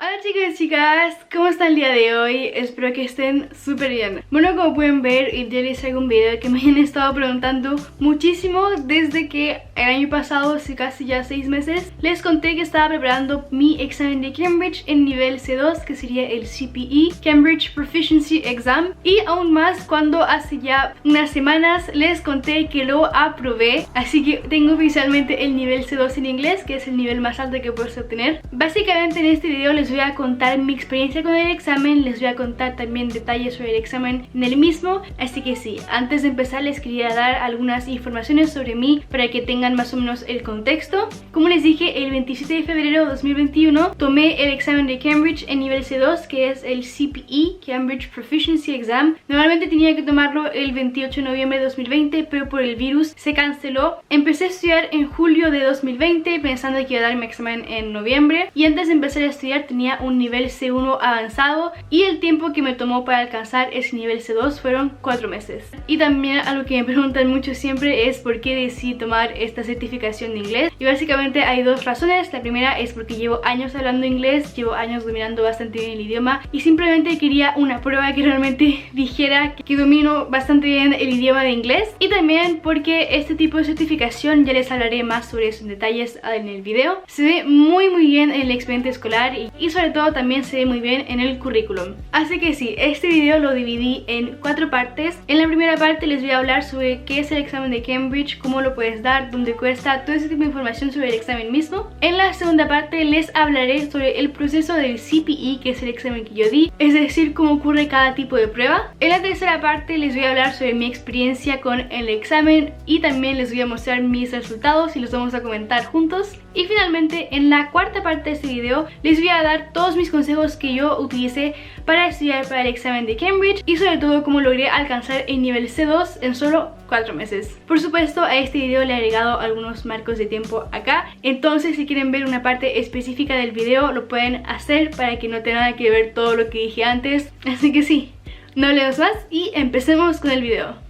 Hola chicos y chicas, ¿cómo están el día de hoy? Espero que estén súper bien. Bueno, como pueden ver, hoy día les traigo un video que me han estado preguntando muchísimo desde que el año pasado, hace casi ya 6 meses, les conté que estaba preparando mi examen de Cambridge en nivel C2, que sería el CPE, Cambridge Proficiency Exam. Y aún más cuando hace ya unas semanas les conté que lo aprobé, así que tengo oficialmente el nivel C2 en inglés, que es el nivel más alto que puedes obtener. Básicamente en este video les voy a contar mi experiencia con el examen, les voy a contar también detalles sobre el examen en el mismo. Así que sí, antes de empezar les quería dar algunas informaciones sobre mí para que tengan más o menos el contexto. Como les dije, el 27 de febrero de 2021 tomé el examen de Cambridge en nivel C2, que es el CPE, Cambridge Proficiency Exam. Normalmente tenía que tomarlo el 28 de noviembre de 2020, pero por el virus se canceló. Empecé a estudiar en julio de 2020 pensando que iba a dar mi examen en noviembre, y antes de empezar a estudiar tenía un nivel C1 avanzado y el tiempo que me tomó para alcanzar ese nivel C2 fueron 4 meses. Y también algo que me preguntan mucho siempre es por qué decidí tomar esta certificación de inglés, y básicamente hay dos razones. La primera es porque llevo años hablando inglés, llevo años dominando bastante bien el idioma y simplemente quería una prueba que realmente dijera que domino bastante bien el idioma de inglés, y también porque este tipo de certificación, ya les hablaré más sobre eso en detalles en el video, se ve muy bien en el expediente escolar y sobre todo también se ve muy bien en el currículum. Así que sí, este video lo dividí en 4 partes. En la primera parte les voy a hablar sobre qué es el examen de Cambridge, cómo lo puedes dar, dónde cuesta, todo ese tipo de información sobre el examen mismo. En la segunda parte les hablaré sobre el proceso del CPE, que es el examen que yo di, es decir, cómo ocurre cada tipo de prueba. En la tercera parte les voy a hablar sobre mi experiencia con el examen y también les voy a mostrar mis resultados y los vamos a comentar juntos. Y finalmente, en la cuarta parte de este video les voy a dar todos mis consejos que yo utilicé para estudiar para el examen de Cambridge y sobre todo cómo logré alcanzar el nivel C2 en solo 4 meses. Por supuesto, a este video le he agregado algunos marcos de tiempo acá, entonces si quieren ver una parte específica del video lo pueden hacer para que no tenga nada que ver todo lo que dije antes. Así que sí, no hablemos más y empecemos con el video.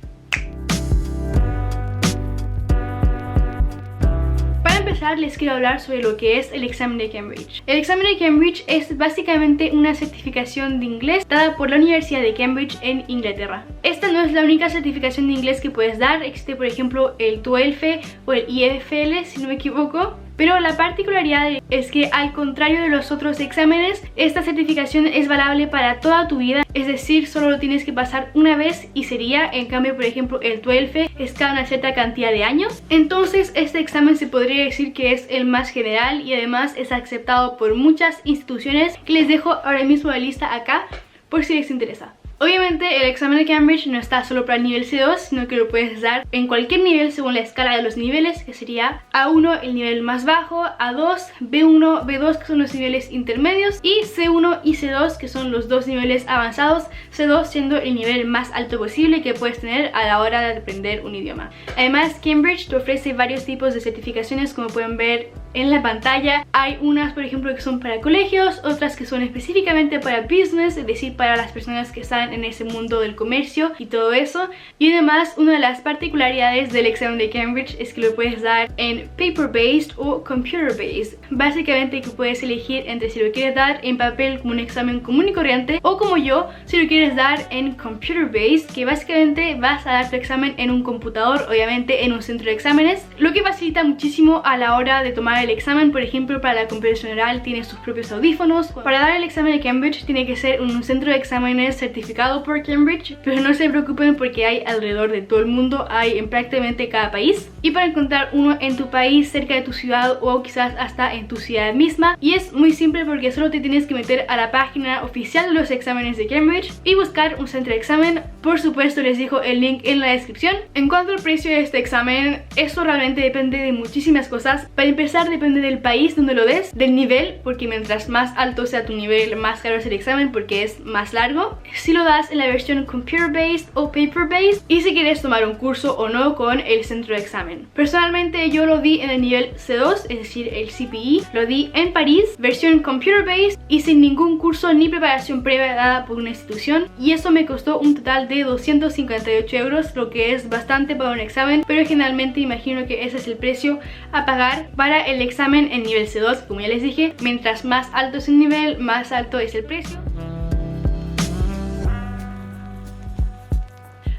Les quiero hablar sobre lo que es el examen de Cambridge. El examen de Cambridge es básicamente una certificación de inglés dada por la Universidad de Cambridge en Inglaterra. Esta no es la única certificación de inglés que puedes dar. Existe por ejemplo el TOEFL o el IELTS, si no me equivoco. Pero la particularidad es que, al contrario de los otros exámenes, esta certificación es valable para toda tu vida, es decir, solo lo tienes que pasar una vez y sería. En cambio, por ejemplo, el TOEFL es cada una cierta cantidad de años. Entonces este examen se podría decir que es el más general y además es aceptado por muchas instituciones, que les dejo ahora mismo la lista acá por si les interesa. Obviamente el examen de Cambridge no está solo para el nivel C2, sino que lo puedes dar en cualquier nivel según la escala de los niveles, que sería A1 el nivel más bajo, A2, B1, B2 que son los niveles intermedios y C1 y C2 que son los dos niveles avanzados, C2 siendo el nivel más alto posible que puedes tener a la hora de aprender un idioma. Además, Cambridge te ofrece varios tipos de certificaciones, como pueden ver en la pantalla. Hay unas por ejemplo que son para colegios, otras que son específicamente para business, es decir, para las personas que están en ese mundo del comercio y todo eso. Y además, una de las particularidades del examen de Cambridge es que lo puedes dar en paper based o computer based. Básicamente que puedes elegir entre si lo quieres dar en papel como un examen común y corriente, o como yo, si lo quieres dar en computer based, que básicamente vas a dar tu examen en un computador, obviamente en un centro de exámenes, lo que facilita muchísimo a la hora de tomar el examen. Por ejemplo, para la comprensión oral tienes tus propios audífonos. Para dar el examen de Cambridge tiene que ser en un centro de exámenes certificado por Cambridge, pero no se preocupen porque hay alrededor de todo el mundo, hay en prácticamente cada país, y para encontrar uno en tu país, cerca de tu ciudad o quizás hasta en tu ciudad misma, y es muy simple porque solo te tienes que meter a la página oficial de los exámenes de Cambridge y buscar un centro de examen. Por supuesto les dejo el link en la descripción. En cuanto al precio de este examen, eso realmente depende de muchísimas cosas. Para empezar, depende del país donde lo des, del nivel, porque mientras más alto sea tu nivel, más caro es el examen porque es más largo. Si lo das en la versión computer based o paper based, y si quieres tomar un curso o no con el centro de examen. Personalmente yo lo di en el nivel C2, es decir, el CPE, lo di en París, versión computer based y sin ningún curso ni preparación previa dada por una institución, y eso me costó un total de 258 euros, lo que es bastante para un examen, pero generalmente imagino que ese es el precio a pagar para el el examen en nivel C2, como ya les dije. Mientras más alto es el nivel, más alto es el precio.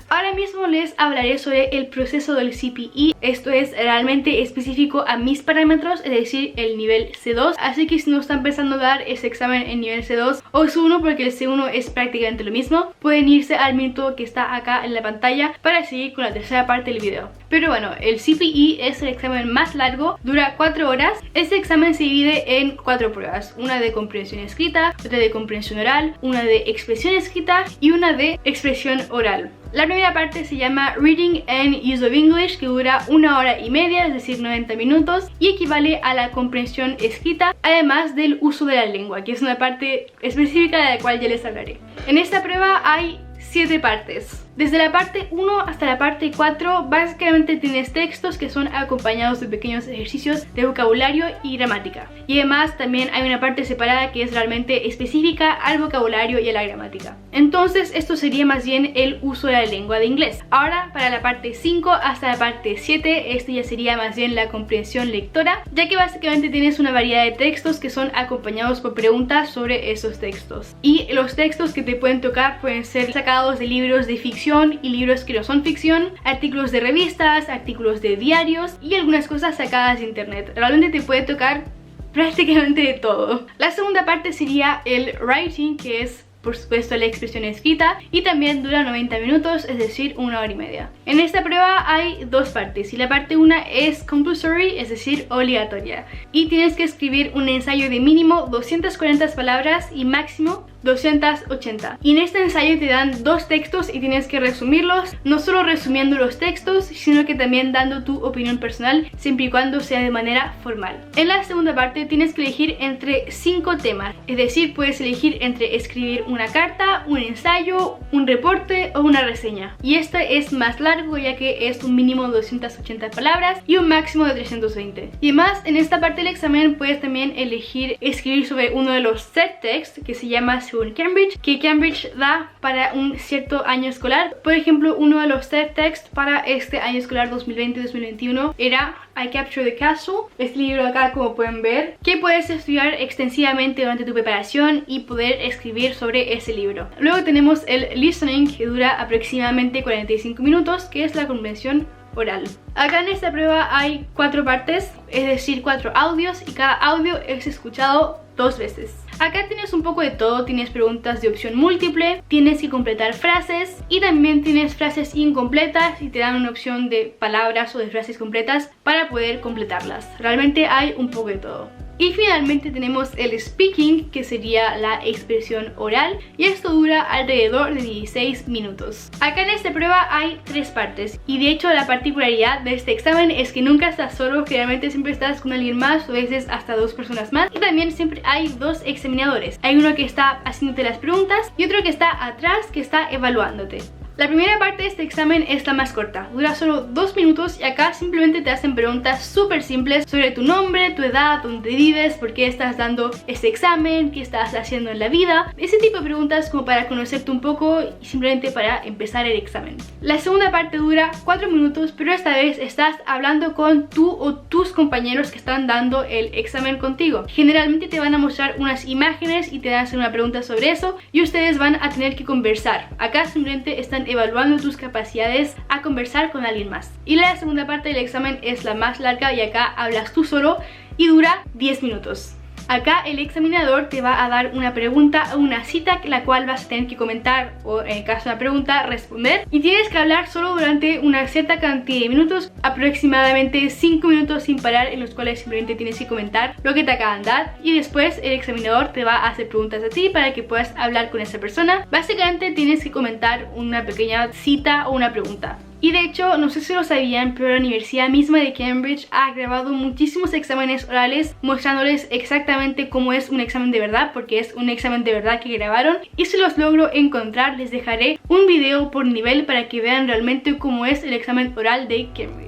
Ahora mismo les hablaré sobre el proceso del CPE. Esto es realmente específico a mis parámetros, es decir, el nivel C2. Así que si no están pensando a dar ese examen en nivel C2 o C1, porque el C1 es prácticamente lo mismo, pueden irse al minuto que está acá en la pantalla para seguir con la tercera parte del video. Pero bueno, el CPE es el examen más largo, dura 4 horas. Este examen se divide en 4 pruebas: una de comprensión escrita, otra de comprensión oral, una de expresión escrita y una de expresión oral. La primera parte se llama Reading and Use of English, que dura 1 hora y media, es decir, 90 minutos, y equivale a la comprensión escrita, además del uso de la lengua, que es una parte específica de la cual ya les hablaré. En esta prueba hay 7 partes. Desde la parte 1 hasta la parte 4 básicamente tienes textos que son acompañados de pequeños ejercicios de vocabulario y gramática. Y además también hay una parte separada que es realmente específica al vocabulario y a la gramática. Entonces esto sería más bien el uso de la lengua de inglés. Ahora para la parte 5 hasta la parte 7, esto ya sería más bien la comprensión lectora, ya que básicamente tienes una variedad de textos que son acompañados por preguntas sobre esos textos. Y los textos que te pueden tocar pueden ser sacados de libros de ficción y libros que no son ficción, artículos de revistas, artículos de diarios y algunas cosas sacadas de internet. Realmente te puede tocar prácticamente de todo. La segunda parte sería el writing, que es por supuesto la expresión escrita, y también dura 90 minutos, es decir, 1 hora y media. En esta prueba hay 2 partes, y la parte 1 es compulsory, es decir, obligatoria, y tienes que escribir un ensayo de mínimo 240 palabras y máximo 280. Y en este ensayo te dan 2 textos y tienes que resumirlos, no solo resumiendo los textos, sino que también dando tu opinión personal, siempre y cuando sea de manera formal. En la segunda parte tienes que elegir entre 5 temas, es decir, puedes elegir entre escribir una carta, un ensayo, un reporte o una reseña. Y este es más largo, ya que es un mínimo de 280 palabras y un máximo de 320. Y además, en esta parte del examen puedes también elegir escribir sobre uno de los set texts que se llama según Cambridge, que Cambridge da para un cierto año escolar. Por ejemplo, uno de los set texts para este año escolar 2020-2021 era I Capture the Castle, este libro acá, como pueden ver, que puedes estudiar extensivamente durante tu preparación y poder escribir sobre ese libro. Luego tenemos el listening, que dura aproximadamente 45 minutos, que es la comprensión oral. Acá en esta prueba hay 4 partes, es decir, 4 audios, y cada audio es escuchado 2 veces. Acá tienes un poco de todo, tienes preguntas de opción múltiple, tienes que completar frases y también tienes frases incompletas y te dan una opción de palabras o de frases completas para poder completarlas. Realmente hay un poco de todo. Y finalmente tenemos el speaking, que sería la expresión oral, y esto dura alrededor de 16 minutos. Acá en esta prueba hay 3 partes, y de hecho la particularidad de este examen es que nunca estás solo, generalmente siempre estás con alguien más o a veces hasta 2 personas más, y también siempre hay 2 examinadores. Hay uno que está haciéndote las preguntas y otro que está atrás, que está evaluándote. La primera parte de este examen es la más corta, dura solo 2 minutos y acá simplemente te hacen preguntas súper simples sobre tu nombre, tu edad, dónde vives, por qué estás dando este examen, qué estás haciendo en la vida. Ese tipo de preguntas como para conocerte un poco y simplemente para empezar el examen. La segunda parte dura 4 minutos, pero esta vez estás hablando con tú o tus compañeros que están dando el examen contigo. Generalmente te van a mostrar unas imágenes y te van a hacer una pregunta sobre eso y ustedes van a tener que conversar. Acá simplemente están evaluando tus capacidades a conversar con alguien más. Y la segunda parte del examen es la más larga y acá hablas tú solo y dura 10 minutos. Acá el examinador te va a dar una pregunta o una cita, la cual vas a tener que comentar o, en el caso de una pregunta, responder. Y tienes que hablar solo durante una cierta cantidad de minutos, aproximadamente 5 minutos sin parar, en los cuales simplemente tienes que comentar lo que te acaban de dar. Y después el examinador te va a hacer preguntas a ti para que puedas hablar con esa persona. Básicamente tienes que comentar una pequeña cita o una pregunta. Y de hecho, no sé si lo sabían, pero la universidad misma de Cambridge ha grabado muchísimos exámenes orales mostrándoles exactamente cómo es un examen de verdad, porque es un examen de verdad que grabaron. Y si los logro encontrar, les dejaré un video por nivel para que vean realmente cómo es el examen oral de Cambridge.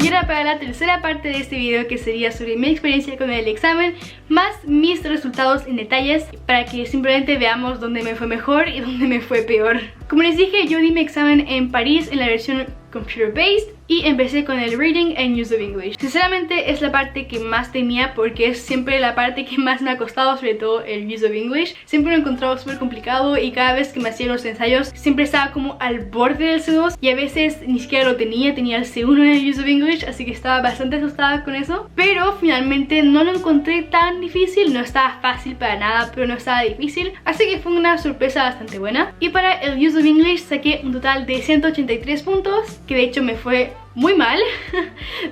Y ahora para la tercera parte de este video, que sería sobre mi experiencia con el examen más mis resultados en detalles, para que simplemente veamos dónde me fue mejor y dónde me fue peor. Como les dije, yo di mi examen en París en la versión computer based y empecé con el Reading and Use of English. Sinceramente es la parte que más temía porque es siempre la parte que más me ha costado, sobre todo el Use of English. Siempre lo he encontrado súper complicado y cada vez que me hacía los ensayos siempre estaba como al borde del C2 y a veces ni siquiera lo tenía el C1 en el Use of English, así que estaba bastante asustada con eso. Pero finalmente no lo encontré tan difícil, no estaba fácil para nada, pero no estaba difícil, así que fue una sorpresa bastante buena. Y para el Use of English saqué un total de 183 puntos, que de hecho me fue muy mal,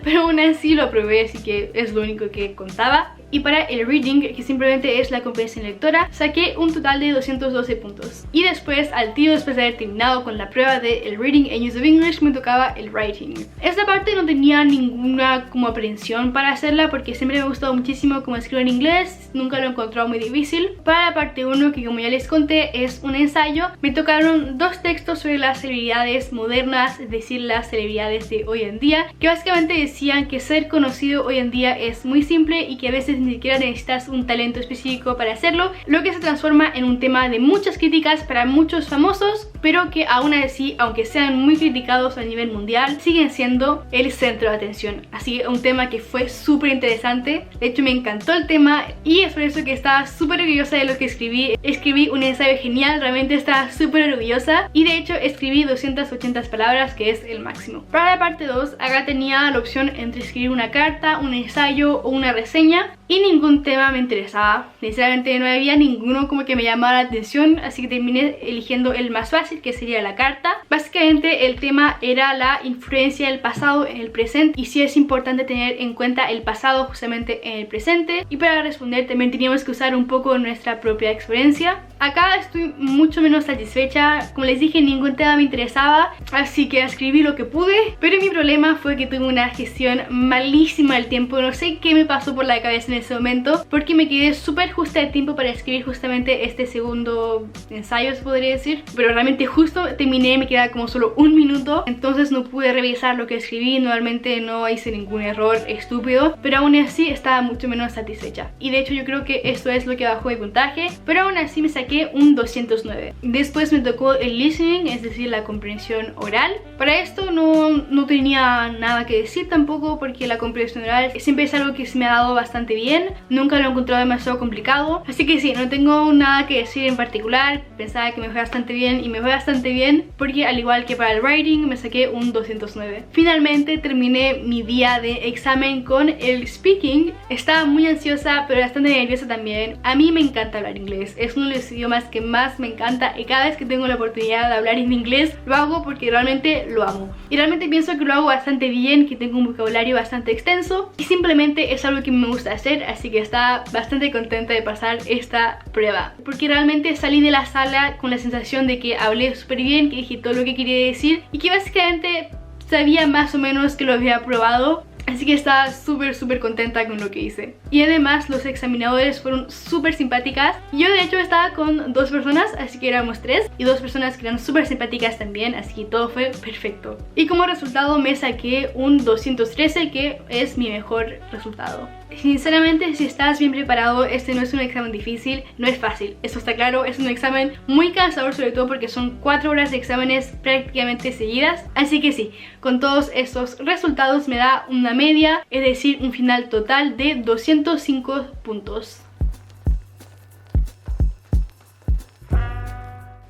pero aún así lo aprobé, así que es lo único que contaba. Y para el Reading, que simplemente es la comprensión lectora, saqué un total de 212 puntos. Y después, después de haber terminado con la prueba de el Reading and Use of English, me tocaba el Writing. Esta parte no tenía ninguna como aprensión para hacerla porque siempre me ha gustado muchísimo cómo escribo en inglés, nunca lo he encontrado muy difícil. Para la parte 1, que como ya les conté es un ensayo, me tocaron 2 textos sobre las celebridades modernas, es decir, las celebridades de hoy en día, que básicamente decían que ser conocido hoy en día es muy simple y que a veces ni siquiera necesitas un talento específico para hacerlo, lo que se transforma en un tema de muchas críticas para muchos famosos, pero que aún así, aunque sean muy criticados a nivel mundial, siguen siendo el centro de atención. Así que un tema que fue súper interesante, de hecho me encantó el tema y es por eso que estaba súper orgullosa de lo que escribí. Escribí un ensayo genial, realmente estaba súper orgullosa y de hecho escribí 280 palabras, que es el máximo. Para la parte 2, acá tenía la opción entre escribir una carta, un ensayo o una reseña y ningún tema me interesaba. Sinceramente no había ninguno como que me llamara la atención, así que terminé eligiendo el más fácil, que sería la carta. Básicamente el tema era la influencia del pasado en el presente y sí es importante tener en cuenta el pasado justamente en el presente, y para responder también teníamos que usar un poco nuestra propia experiencia. Acá estoy mucho menos satisfecha, como les dije ningún tema me interesaba, así que escribí lo que pude, pero mi problema fue que tuve una gestión malísima del tiempo. No sé qué me pasó por la cabeza en ese momento, porque me quedé súper justa de tiempo para escribir justamente este segundo ensayo, se podría decir, pero realmente justo terminé, me quedaba como solo 1 minuto, entonces no pude revisar lo que escribí. Normalmente no hice ningún error estúpido, pero aún así estaba mucho menos satisfecha y de hecho yo creo que esto es lo que bajó mi puntaje, pero aún así me saqué un 209. Después me tocó el listening, es decir, la comprensión oral. Para esto no tenía nada que decir tampoco, porque la comprensión oral siempre es algo que se me ha dado bastante bien, nunca lo he encontrado demasiado complicado, así que sí, no tengo nada que decir en particular. Pensaba que me fue bastante bien y me fue bastante bien, porque al igual que para el writing me saqué un 209. Finalmente terminé mi día de examen con el speaking. Estaba muy ansiosa pero bastante nerviosa también. A mí me encanta hablar inglés, es uno de los idiomas que más me encanta y cada vez que tengo la oportunidad de hablar en inglés lo hago porque realmente lo amo. Y realmente pienso que lo hago bastante bien, que tengo un vocabulario bastante extenso y simplemente es algo que me gusta hacer, así que estaba bastante contenta de pasar esta prueba, porque realmente salí de la sala con la sensación de que hablé súper bien, que dije todo lo que quería decir y que básicamente sabía más o menos que lo había aprobado. Así que estaba súper contenta con lo que hice. Y además los examinadores fueron súper simpáticas. Yo de hecho estaba con 2 personas, así que éramos 3, y 2 personas que eran súper simpáticas también, así que todo fue perfecto. Y como resultado me saqué un 213, que es mi mejor resultado. Sinceramente, si estás bien preparado, este no es un examen difícil, no es fácil, eso está claro. Es un examen muy cansador, sobre todo porque son 4 horas de exámenes prácticamente seguidas. Así que sí, con todos estos resultados me da una media, es decir, un final total de 205 puntos.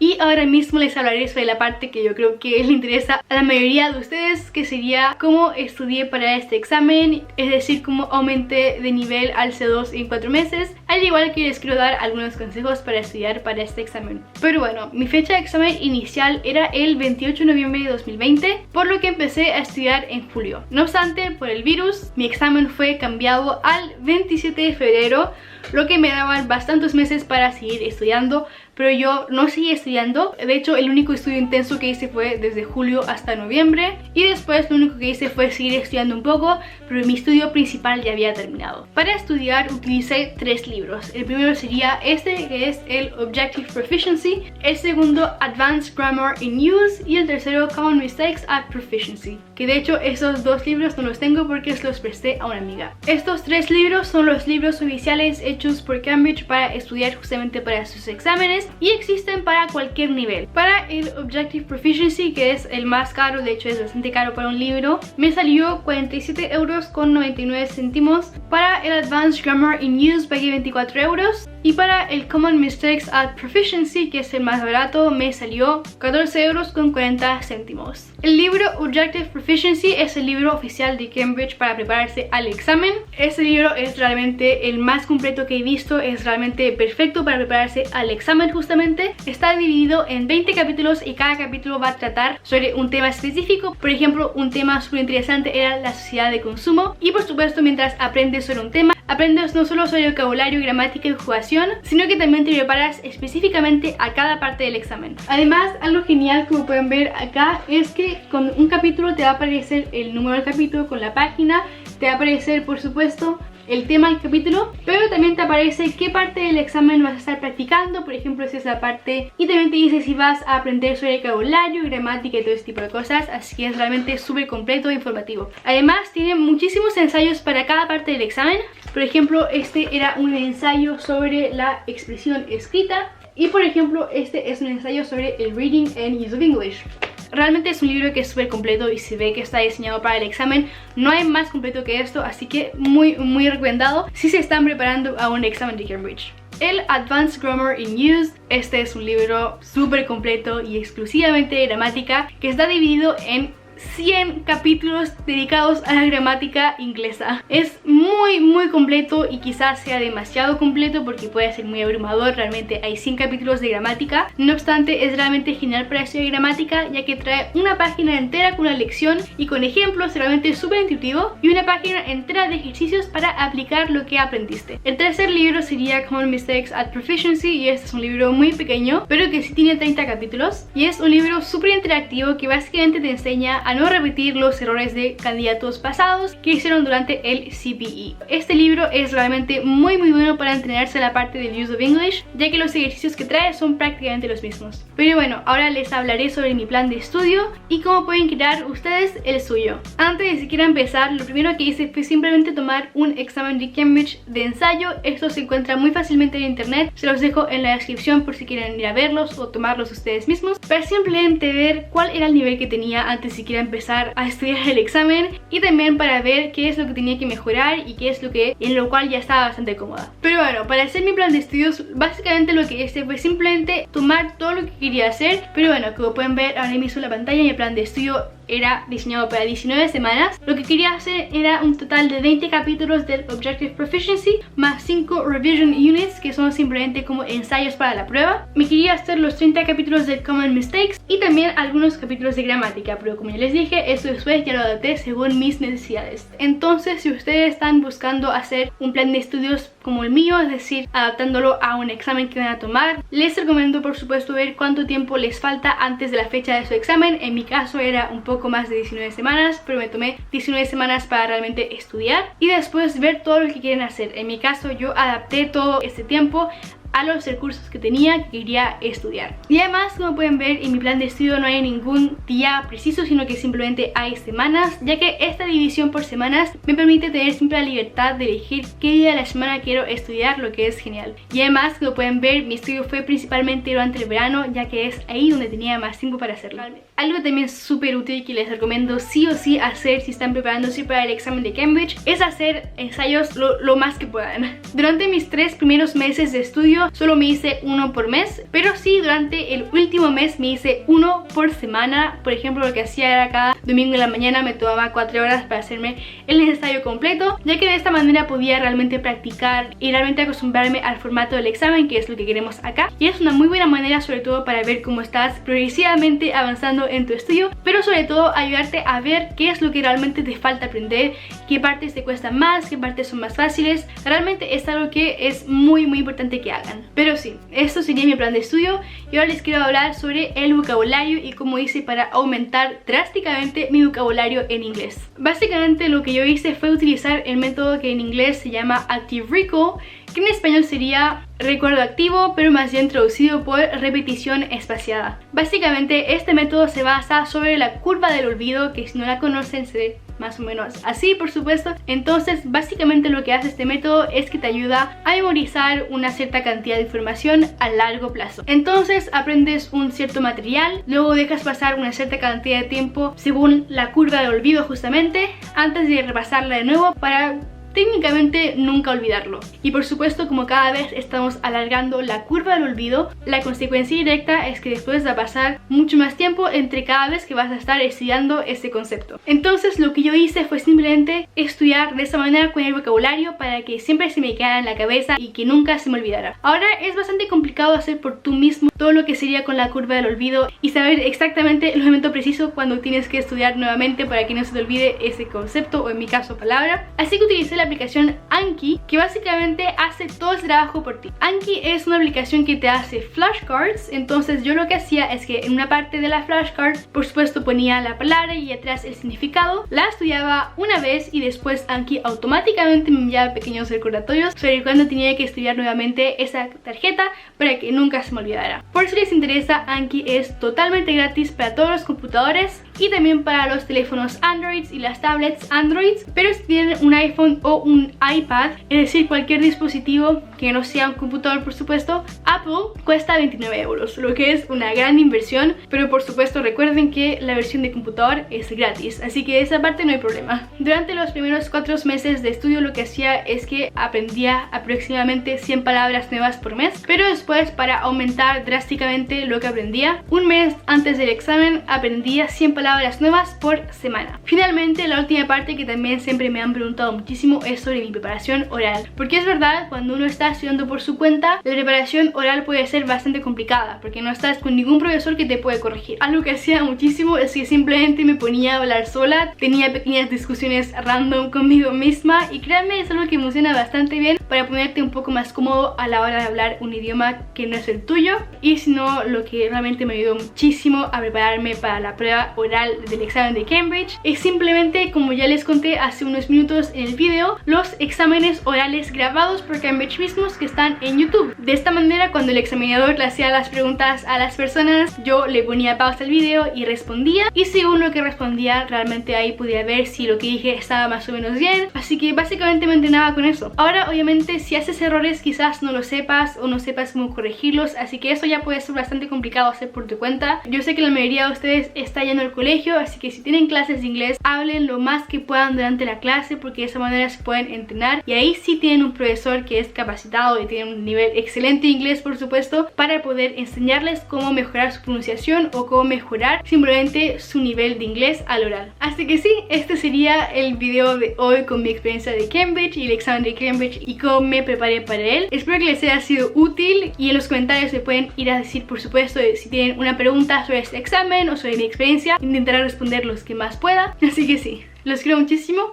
Y ahora mismo les hablaré sobre la parte que yo creo que le interesa a la mayoría de ustedes, que sería cómo estudié para este examen, es decir, cómo aumenté de nivel al C2 en 4 meses, al igual que les quiero dar algunos consejos para estudiar para este examen. Pero bueno, mi fecha de examen inicial era el 28 de noviembre de 2020, por lo que empecé a estudiar en julio. No obstante, por el virus, mi examen fue cambiado al 27 de febrero, lo que me daban bastantes meses para seguir estudiando, pero yo no seguí estudiando. De hecho, el único estudio intenso que hice fue desde julio hasta noviembre, y después lo único que hice fue seguir estudiando un poco, pero mi estudio principal ya había terminado. Para estudiar utilicé 3 libros. El primero sería este, que es el Objective Proficiency, el segundo Advanced Grammar in Use y el tercero Common Mistakes at Proficiency. que de hecho esos 2 libros no los tengo porque los presté a una amiga. Estos 3 libros son los libros oficiales hechos por Cambridge para estudiar justamente para sus exámenes y existen para cualquier nivel. Para el Objective Proficiency, que es el más caro, de hecho es bastante caro para un libro, me salió 47 euros con 99 céntimos. Para el Advanced Grammar in Use pagué 24 euros. Y para el Common Mistakes at Proficiency, que es el más barato, me salió 14 euros con 40 céntimos. El libro Objective Proficiency es el libro oficial de Cambridge para prepararse al examen. Este libro es realmente el más completo que he visto, es realmente perfecto para prepararse al examen justamente. Está dividido en 20 capítulos y cada capítulo va a tratar sobre un tema específico. Por ejemplo, un tema súper interesante era la sociedad de consumo. Y por supuesto, mientras aprendes sobre un tema, aprendes no solo sobre vocabulario, gramática y conjugación, sino que también te preparas específicamente a cada parte del examen. Además, algo genial como pueden ver acá es que con un capítulo te va a aparecer el número del capítulo con la página, te va a aparecer por supuesto el tema del capítulo, pero también te aparece qué parte del examen vas a estar practicando. Por ejemplo, esa es la parte, y también te dice si vas a aprender sobre vocabulario, gramática y todo ese tipo de cosas, así que es realmente súper completo e informativo. Además, tiene muchísimos ensayos para cada parte del examen. Por ejemplo, este era un ensayo sobre la expresión escrita y por ejemplo, este es un ensayo sobre el Reading and Use of English. Realmente es un libro que es súper completo y se ve que está diseñado para el examen. No hay más completo que esto, así que muy recomendado si se están preparando a un examen de Cambridge. El Advanced Grammar in Use, este es un libro súper completo y exclusivamente de gramática que está dividido en 100 capítulos dedicados a la gramática inglesa. Es muy completo y quizás sea demasiado completo porque puede ser muy abrumador. Realmente hay 100 capítulos de gramática. No obstante, es realmente genial para estudiar gramática, ya que trae una página entera con una lección y con ejemplos, realmente súper intuitivo, y una página entera de ejercicios para aplicar lo que aprendiste. El tercer libro sería Common Mistakes at Proficiency, y este es un libro muy pequeño pero que sí tiene 30 capítulos y es un libro súper interactivo que básicamente te enseña a no repetir los errores de candidatos pasados que hicieron durante el CPE. Este libro es realmente muy bueno para entrenarse en la parte del Use of English, ya que los ejercicios que trae son prácticamente los mismos. Pero bueno, ahora les hablaré sobre mi plan de estudio y cómo pueden crear ustedes el suyo. Antes de siquiera empezar, lo primero que hice fue simplemente tomar un examen de Cambridge de ensayo. Esto se encuentra muy fácilmente en internet, se los dejo en la descripción por si quieren ir a verlos o tomarlos ustedes mismos, para simplemente ver cuál era el nivel que tenía antes de siquiera empezar a estudiar el examen, y también para ver qué es lo que tenía que mejorar y qué es lo que en lo cual ya estaba bastante cómoda. Pero bueno, para hacer mi plan de estudios, básicamente lo que hice fue simplemente tomar todo lo que quería hacer. Pero bueno, como pueden ver ahora mismo en la pantalla, mi plan de estudio era diseñado para 19 semanas. Lo que quería hacer era un total de 20 capítulos del Objective Proficiency más 5 Revision Units, que son simplemente como ensayos para la prueba. Me quería hacer los 30 capítulos del Common Mistakes y también algunos capítulos de gramática, pero como ya les dije, eso después ya lo adapté según mis necesidades. Entonces, si ustedes están buscando hacer un plan de estudios como el mío, es decir, adaptándolo a un examen que van a tomar, les recomiendo por supuesto ver cuánto tiempo les falta antes de la fecha de su examen. En mi caso era un poco más de 19 semanas, pero me tomé 19 semanas para realmente estudiar y después ver todo lo que quieren hacer. En mi caso yo adapté todo este tiempo a los recursos que tenía, que quería estudiar. Y además, como pueden ver, en mi plan de estudio no hay ningún día preciso, sino que simplemente hay semanas, ya que esta división por semanas me permite tener siempre la libertad de elegir qué día de la semana quiero estudiar, lo que es genial. Y además, como pueden ver, mi estudio fue principalmente durante el verano, ya que es ahí donde tenía más tiempo para hacerlo. Algo también súper útil que les recomiendo sí o sí hacer si están preparándose para el examen de Cambridge es hacer ensayos lo más que puedan. Durante mis 3 primeros meses de estudio solo me hice uno por mes, pero sí durante el último mes me hice uno por semana. Por ejemplo, lo que hacía era cada domingo en la mañana me tomaba 4 horas para hacerme el ensayo completo, ya que de esta manera podía realmente practicar y realmente acostumbrarme al formato del examen, que es lo que queremos acá. Y es una muy buena manera sobre todo para ver cómo estás progresivamente avanzando en tu estudio, pero sobre todo ayudarte a ver qué es lo que realmente te falta aprender, qué partes te cuestan más, qué partes son más fáciles. Realmente es algo que es muy importante que hagas. bacán. Pero sí, esto sería mi plan de estudio y ahora les quiero hablar sobre el vocabulario y cómo hice para aumentar drásticamente mi vocabulario en inglés. Básicamente lo que yo hice fue utilizar el método que en inglés se llama Active Recall, que en español sería recuerdo activo, pero más bien traducido por repetición espaciada. Básicamente este método se basa sobre la curva del olvido, que si no la conocen se ve más o menos así, por supuesto. Entonces básicamente lo que hace este método es que te ayuda a memorizar una cierta cantidad de información a largo plazo. Entonces aprendes un cierto material, luego dejas pasar una cierta cantidad de tiempo según la curva del olvido justamente, antes de repasarla de nuevo para técnicamente nunca olvidarlo. Y por supuesto, como cada vez estamos alargando la curva del olvido, la consecuencia directa es que después va a pasar mucho más tiempo entre cada vez que vas a estar estudiando ese concepto. Entonces lo que yo hice fue simplemente estudiar de esa manera con el vocabulario para que siempre se me quedara en la cabeza y que nunca se me olvidara. Ahora es bastante complicado hacer por tú mismo todo lo que sería con la curva del olvido y saber exactamente el momento preciso cuando tienes que estudiar nuevamente para que no se te olvide ese concepto, o en mi caso palabra. Así que utilicé la aplicación Anki, que básicamente hace todo ese trabajo por ti. Anki es una aplicación que te hace flashcards. Entonces yo lo que hacía es que en una parte de la flashcard, por supuesto, ponía la palabra y atrás el significado, la estudiaba una vez y después Anki automáticamente me enviaba pequeños recordatorios sobre cuando tenía que estudiar nuevamente esa tarjeta para que nunca se me olvidara. Por si les interesa, Anki es totalmente gratis para todos los computadores y también para los teléfonos Android y las tablets Android, pero si tienen un iPhone o un iPad, es decir, cualquier dispositivo que no sea un computador, por supuesto, Apple cuesta 29 euros, lo que es una gran inversión, pero por supuesto recuerden que la versión de computador es gratis, así que de esa parte no hay problema. Durante los primeros 4 meses de estudio lo que hacía es que aprendía aproximadamente 100 palabras nuevas por mes, pero después, para aumentar drásticamente lo que aprendía, un mes antes del examen aprendía 100 palabras nuevas por semana. Finalmente, la última parte que también siempre me han preguntado muchísimo es sobre mi preparación oral, porque es verdad, cuando uno está estudiando por su cuenta, la preparación oral puede ser bastante complicada porque no estás con ningún profesor que te puede corregir. Algo que hacía muchísimo es que simplemente me ponía a hablar sola, tenía pequeñas discusiones random conmigo misma, y créanme, es algo que funciona bastante bien para ponerte un poco más cómodo a la hora de hablar un idioma que no es el tuyo. Y si no, lo que realmente me ayudó muchísimo a prepararme para la prueba oral del examen de Cambridge es simplemente, como ya les conté hace unos minutos en el video, los exámenes orales grabados por Cambridge mismos que están en YouTube. De esta manera, cuando el examinador le hacía las preguntas a las personas, yo le ponía pausa al video y respondía, y según lo que respondía, realmente ahí podía ver si lo que dije estaba más o menos bien. Así que básicamente me entrenaba con eso. Ahora, obviamente, si haces errores quizás no lo sepas o no sepas cómo corregirlos, así que eso ya puede ser bastante complicado hacer por tu cuenta. Yo sé que la mayoría de ustedes está yendo al colegio, así que si tienen clases de inglés, hablen lo más que puedan durante la clase, porque de esa manera se pueden entrenar, y ahí sí tienen un profesor que es capacitado y tiene un nivel excelente de inglés, por supuesto, para poder enseñarles cómo mejorar su pronunciación o cómo mejorar simplemente su nivel de inglés al oral. Así que sí, este sería el video de hoy con mi experiencia de Cambridge y el examen de Cambridge y cómo me preparé para él. Espero que les haya sido útil, y en los comentarios me pueden ir a decir, por supuesto, si tienen una pregunta sobre este examen o sobre mi experiencia. Intentaré responder los que más pueda. Así que sí, los quiero muchísimo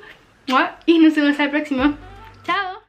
y nos vemos al próximo. ¡Chao!